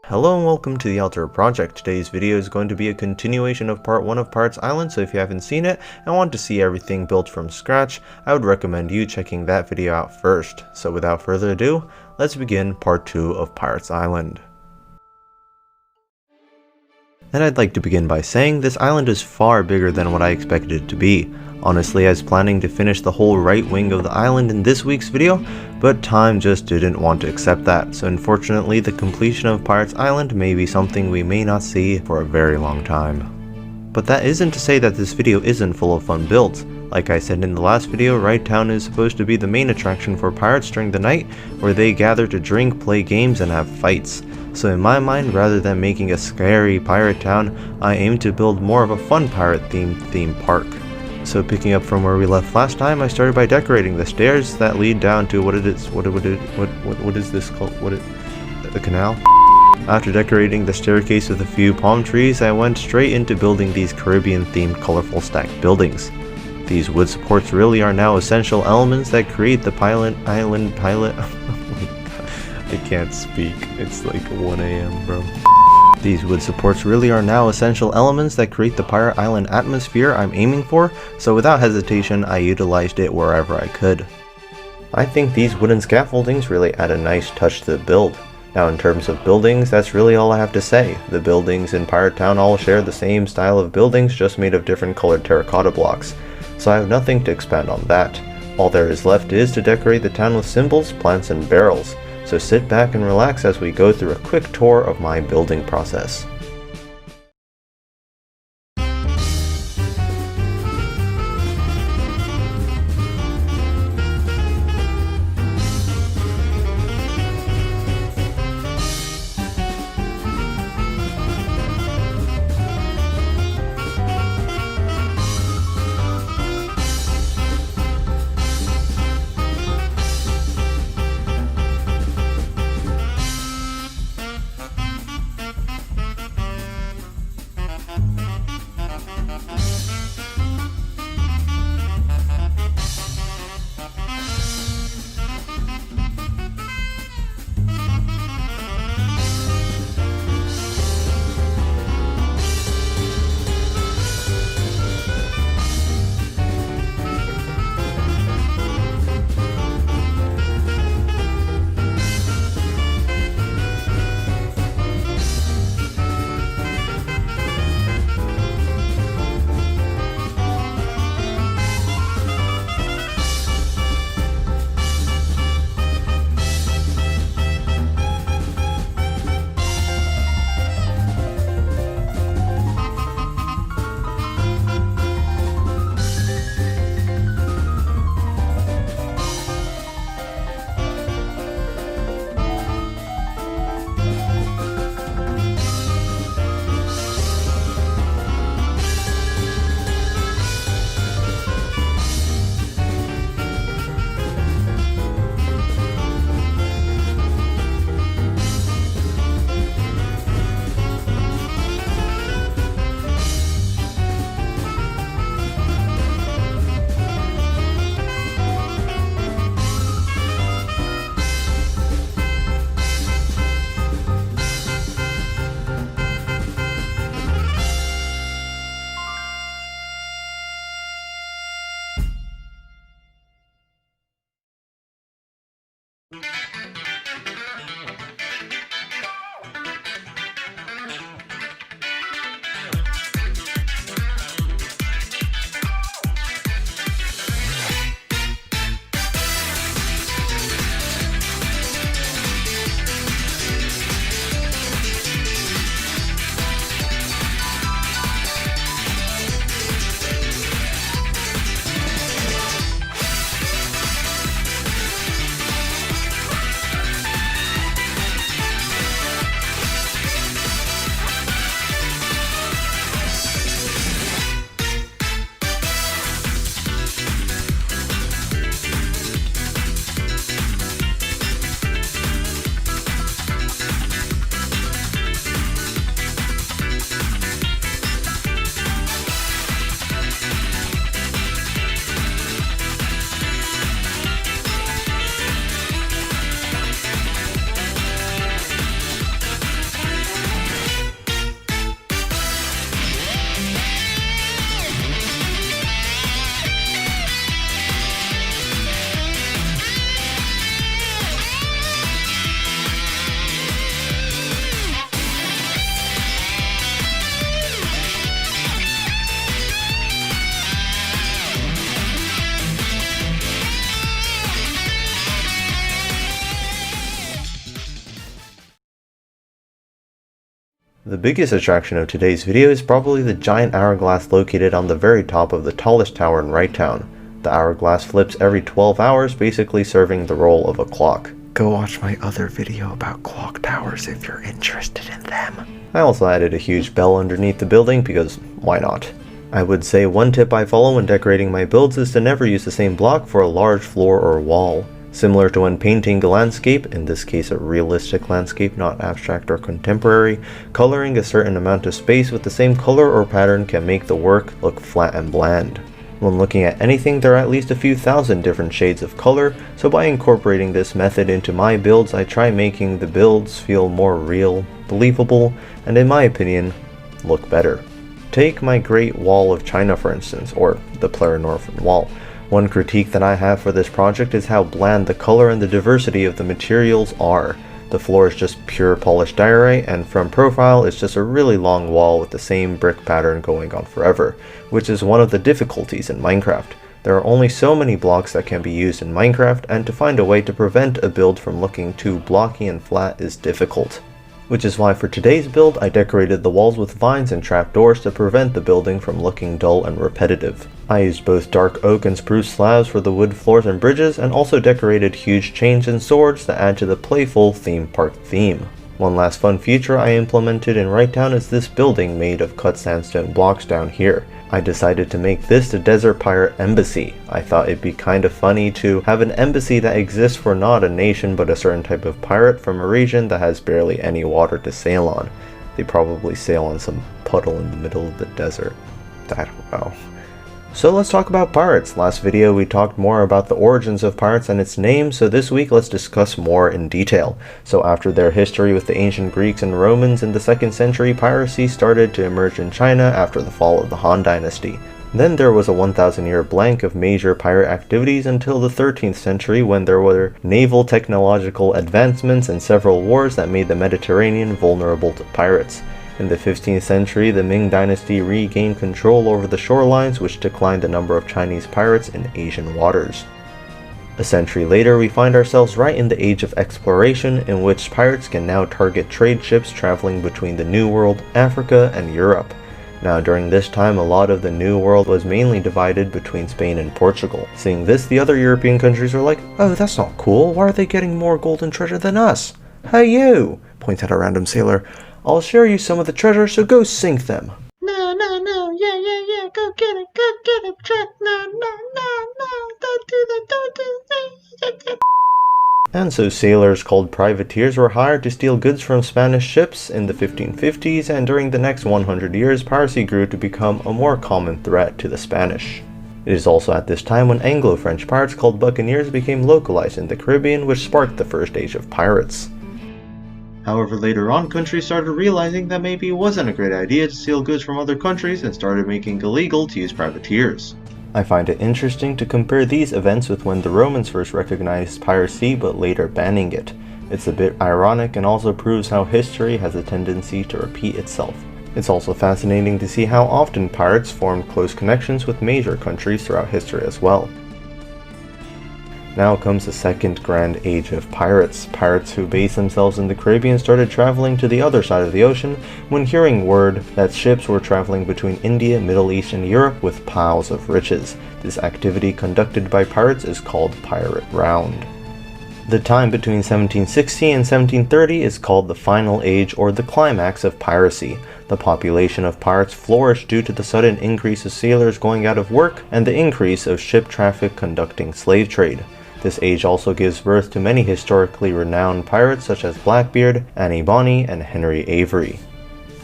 Hello and welcome to the Alter Project. Today's video is going to be a continuation of part 1 of Pirates Island, so if you haven't seen it and want to see everything built from scratch, I would recommend you checking that video out first. So without further ado, let's begin part 2 of Pirates Island. And I'd like to begin by saying this island is far bigger than what I expected it to be. Honestly, I was planning to finish the whole right wing of the island in this week's video, but time just didn't want to accept that, so unfortunately the completion of Pirates Island may be something we may not see for a very long time. But that isn't to say that this video isn't full of fun builds. Like I said in the last video, Right Town is supposed to be the main attraction for pirates during the night, where they gather to drink, play games, and have fights. So in my mind, rather than making a scary pirate town, I aim to build more of a fun pirate theme park. So picking up from where we left last time, I started by decorating the stairs that lead down to what is this called? The canal? After decorating the staircase with a few palm trees, I went straight into building these Caribbean themed colorful stacked buildings. These wood supports really are now essential elements that create the island pilot. I can't speak. It's like 1 AM, bro. These wood supports really are now essential elements that create the Pirate Island atmosphere I'm aiming for, so without hesitation I utilized it wherever I could. I think these wooden scaffoldings really add a nice touch to the build. Now in terms of buildings, that's really all I have to say. The buildings in Pirate Town all share the same style of buildings, just made of different colored terracotta blocks, so I have nothing to expand on that. All there is left is to decorate the town with symbols, plants, and barrels. So sit back and relax as we go through a quick tour of my building process. The biggest attraction of today's video is probably the giant hourglass located on the very top of the tallest tower in Wright Town. The hourglass flips every 12 hours, basically serving the role of a clock. Go watch my other video about clock towers if you're interested in them. I also added a huge bell underneath the building because why not? I would say one tip I follow when decorating my builds is to never use the same block for a large floor or wall. Similar to when painting a landscape, in this case a realistic landscape, not abstract or contemporary, coloring a certain amount of space with the same color or pattern can make the work look flat and bland. When looking at anything, there are at least a few thousand different shades of color, so by incorporating this method into my builds, I try making the builds feel more real, believable, and in my opinion, look better. Take my Great Wall of China for instance, or the Pleurnorphan Wall. One critique that I have for this project is how bland the color and the diversity of the materials are. The floor is just pure polished diorite, and from profile it's just a really long wall with the same brick pattern going on forever, which is one of the difficulties in Minecraft. There are only so many blocks that can be used in Minecraft, and to find a way to prevent a build from looking too blocky and flat is difficult. Which is why for today's build I decorated the walls with vines and trapdoors to prevent the building from looking dull and repetitive. I used both dark oak and spruce slabs for the wood floors and bridges, and also decorated huge chains and swords to add to the playful theme park theme. One last fun feature I implemented in Wright Town is this building made of cut sandstone blocks down here. I decided to make this the Desert Pirate Embassy. I thought it'd be kind of funny to have an embassy that exists for not a nation but a certain type of pirate from a region that has barely any water to sail on. They probably sail on some puddle in the middle of the desert. I don't know. So let's talk about pirates. Last video we talked more about the origins of pirates and its name, so this week let's discuss more in detail. So after their history with the ancient Greeks and Romans in the 2nd century, piracy started to emerge in China after the fall of the Han Dynasty. Then there was a 1,000-year blank of major pirate activities until the 13th century, when there were naval technological advancements and several wars that made the Mediterranean vulnerable to pirates. In the 15th century, the Ming Dynasty regained control over the shorelines, which declined the number of Chinese pirates in Asian waters. A century later, we find ourselves right in the age of exploration, in which pirates can now target trade ships traveling between the New World, Africa, and Europe. Now during this time, a lot of the New World was mainly divided between Spain and Portugal. Seeing this, the other European countries were like, "Oh, that's not cool, why are they getting more golden treasure than us? Hey you!" points at a random sailor. "I'll share you some of the treasure, so go sink them." No, yeah, go get it, Jack, no, don't do that. And so sailors called privateers were hired to steal goods from Spanish ships in the 1550s, and during the next 100 years, piracy grew to become a more common threat to the Spanish. It is also at this time when Anglo-French pirates called buccaneers became localized in the Caribbean, which sparked the first age of pirates. However, later on, countries started realizing that maybe it wasn't a great idea to steal goods from other countries and started making it illegal to use privateers. I find it interesting to compare these events with when the Romans first recognized piracy but later banning it. It's a bit ironic and also proves how history has a tendency to repeat itself. It's also fascinating to see how often pirates formed close connections with major countries throughout history as well. Now comes the second grand age of pirates. Pirates who based themselves in the Caribbean started traveling to the other side of the ocean when hearing word that ships were traveling between India, Middle East, and Europe with piles of riches. This activity conducted by pirates is called Pirate Round. The time between 1760 and 1730 is called the final age or the climax of piracy. The population of pirates flourished due to the sudden increase of sailors going out of work and the increase of ship traffic conducting slave trade. This age also gives birth to many historically renowned pirates such as Blackbeard, Annie Bonny, and Henry Avery.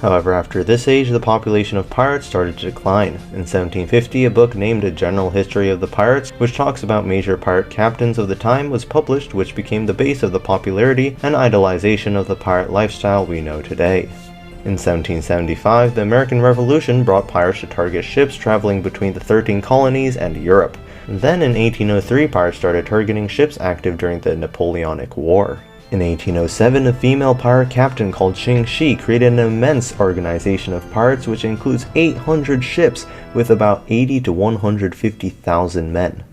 However, after this age, the population of pirates started to decline. In 1750, a book named A General History of the Pirates, which talks about major pirate captains of the time, was published, which became the base of the popularity and idolization of the pirate lifestyle we know today. In 1775, the American Revolution brought pirates to target ships traveling between the 13 colonies and Europe. Then in 1803, pirates started targeting ships active during the Napoleonic War. In 1807, a female pirate captain called Qing Shi created an immense organization of pirates which includes 800 ships with about 80 to 150,000 men.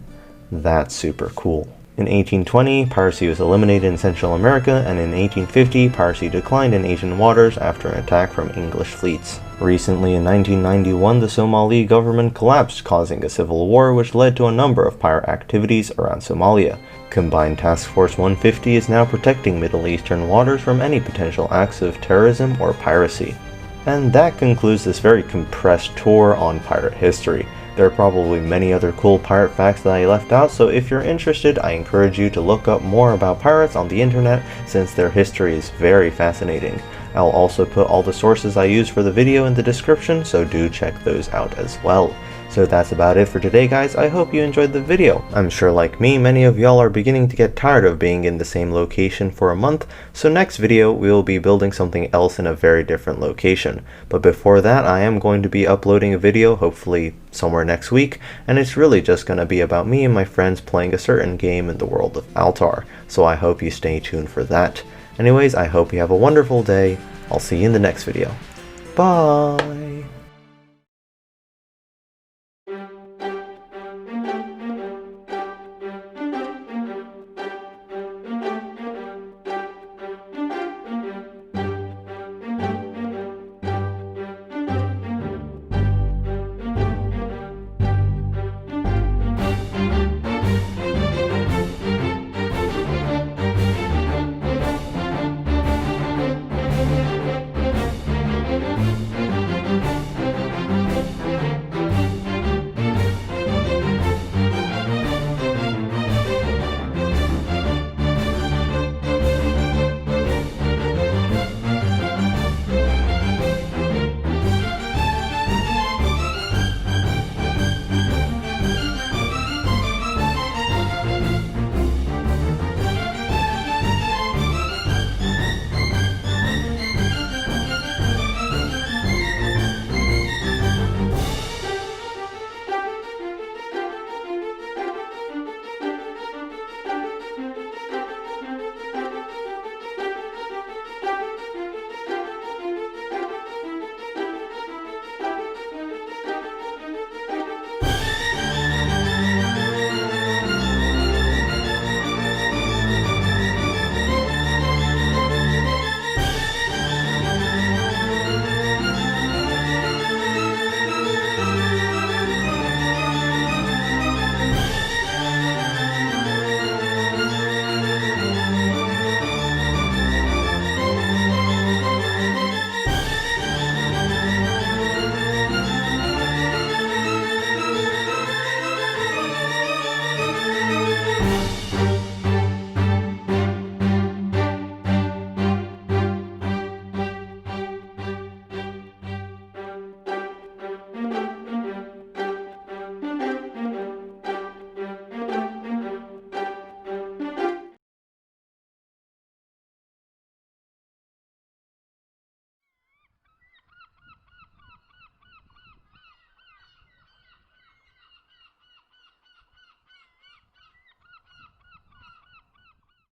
That's super cool. In 1820, piracy was eliminated in Central America, and in 1850, piracy declined in Asian waters after an attack from English fleets. Recently, in 1991, the Somali government collapsed, causing a civil war which led to a number of pirate activities around Somalia. Combined Task Force 150 is now protecting Middle Eastern waters from any potential acts of terrorism or piracy. And that concludes this very compressed tour on pirate history. There are probably many other cool pirate facts that I left out, so if you're interested, I encourage you to look up more about pirates on the internet since their history is very fascinating. I'll also put all the sources I used for the video in the description, so do check those out as well. So that's about it for today, guys. I hope you enjoyed the video. I'm sure like me, many of y'all are beginning to get tired of being in the same location for a month, so next video we will be building something else in a very different location. But before that, I am going to be uploading a video, hopefully somewhere next week, and it's really just going to be about me and my friends playing a certain game in the world of Altar, so I hope you stay tuned for that. Anyways, I hope you have a wonderful day. I'll see you in the next video. Bye!